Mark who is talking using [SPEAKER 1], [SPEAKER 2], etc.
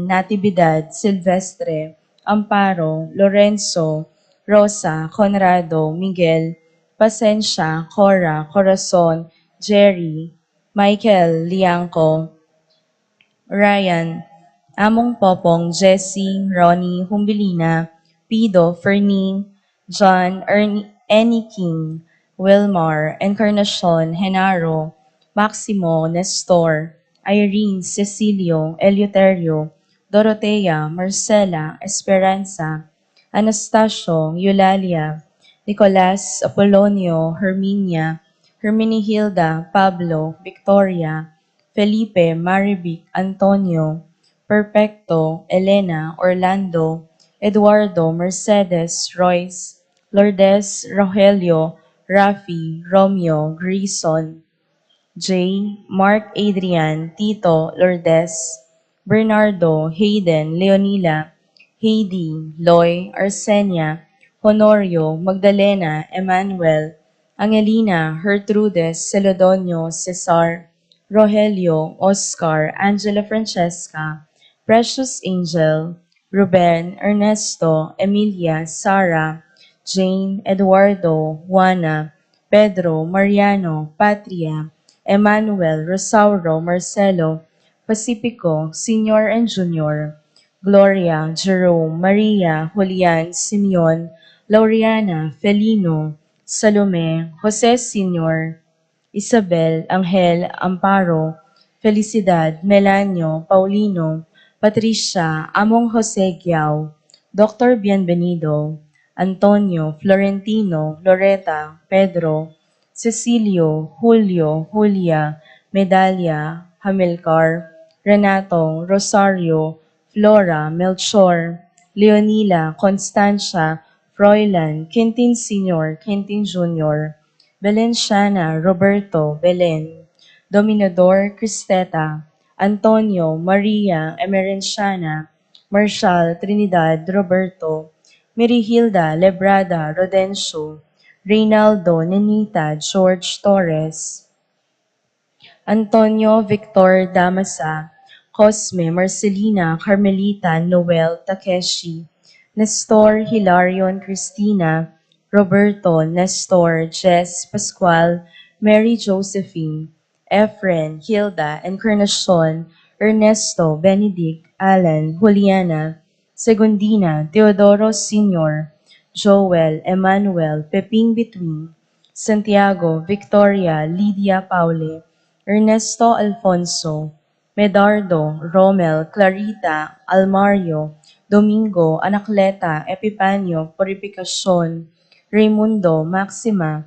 [SPEAKER 1] Natividad, Silvestre, Amparo, Lorenzo, Rosa, Conrado, Miguel, Pasensya, Cora, Corazon, Jerry, Michael, Liangco, Ryan, Among Popong, Jessie, Ronnie, Humbilina, Pido, Fernie, John, Annie King, Wilmar, Encarnacion, Henaro, Maximo, Nestor, Irene, Cecilio, Eleuterio, Dorotea, Marcela, Esperanza, Anastasio, Eulalia, Nicolas, Apolonio, Herminia, Hermenihilda, Pablo, Victoria, Felipe, Marivic, Antonio, Perfecto, Elena, Orlando, Eduardo, Mercedes, Royce, Lourdes, Rogelio, Rafi, Romeo, Grayson, Jay, Mark, Adrian, Tito, Lourdes, Bernardo, Hayden, Leonila, Heidi, Loy, Arsenia, Honorio, Magdalena, Emmanuel, Angelina, Gertrudes, Celodonio, Cesar, Rogelio, Oscar, Angela Francesca, Precious Angel, Ruben, Ernesto, Emilia, Sarah, Jane, Eduardo, Juana, Pedro, Mariano, Patria, Emmanuel, Rosauro, Marcelo, Pacifico, Senior and Junior, Gloria, Jerome, Maria, Julian, Simeon, Laureana, Felino, Salome, Jose Senior, Isabel, Angel, Amparo, Felicidad, Melanio, Paulino, Patricia, Among Jose Giao, Dr. Bienvenido, Antonio, Florentino, Loretta, Pedro, Cecilio, Julio, Julia, Medalia, Hamilcar, Renato, Rosario, Flora, Melchor, Leonila, Constancia, Froilan, Quintin Sr., Quintin Jr., Valenciana, Roberto, Belen, Dominador, Cristeta, Antonio, Maria, Emerenciana, Marshall, Trinidad, Roberto, Mirihilda, Lebrada, Rodencio, Reynaldo, Nenita, George Torres, Antonio, Victor, Damasa, Cosme, Marcelina, Carmelita, Noel, Takeshi, Nestor, Hilarion, Cristina, Roberto, Nestor, Jess, Pascual, Mary Josephine, Efren, Hilda, Encarnacion, Ernesto, Benedict, Alan, Juliana, Segundina, Teodoro Sr., Joel, Emmanuel, Peping Between, Santiago, Victoria, Lydia Paule, Ernesto Alfonso, Medardo, Romel, Clarita, Almario, Domingo, Anacleta, Epipanio, Purificacion, Raimundo, Maxima,